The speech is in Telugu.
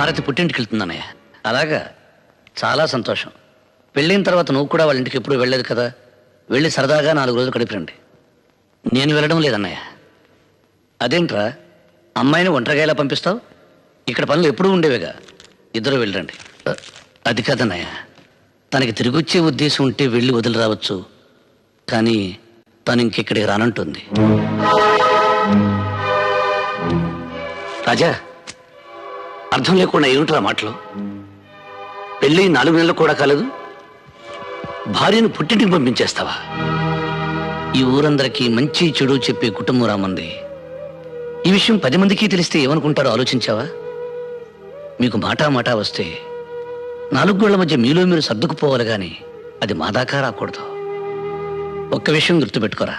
భారతి పుట్టింటికి వెళ్తుందన్నయ్య. అలాగా, చాలా సంతోషం. పెళ్ళైన తర్వాత నువ్వు కూడా వాళ్ళ ఇంటికి ఎప్పుడు వెళ్ళలేదు కదా, వెళ్ళి సరదాగా 4 రోజులు గడిపిరండి. నేను వెళ్ళడం లేదన్నయ్య. అదేంట్రా, అమ్మాయిని ఒంటరిగా ఎలా పంపిస్తావు? ఇక్కడ పనులు ఎప్పుడూ ఉండేవిగా, ఇద్దరు వెళ్ళండి. అది కాదన్నయ్య, తనకి తిరిగి వచ్చే ఉద్దేశం ఉంటే వెళ్ళి వదిలి రావచ్చు, కానీ తను ఇంకెక్కడికి రానంటుంది. రాజా, అర్థం లేకుండా ఏమిట్రా మాటలు? పెళ్ళి 4 నెలలు కూడా కాలేదు, భార్యను పుట్టింటికి పంపించేస్తావా? ఈ ఊరందరికీ మంచి చెడు చెప్పే కుటుంబం రామంది. ఈ విషయం 10 మందికి తెలిస్తే ఏమనుకుంటారో ఆలోచించావా? మీకు మాటా వస్తే 4 గోళ్ల మధ్య మీలో మీరు సర్దుకుపోవాలి, కానీ అది మా దాకా రాకూడదు. ఒక్క విషయం గుర్తుపెట్టుకోరా,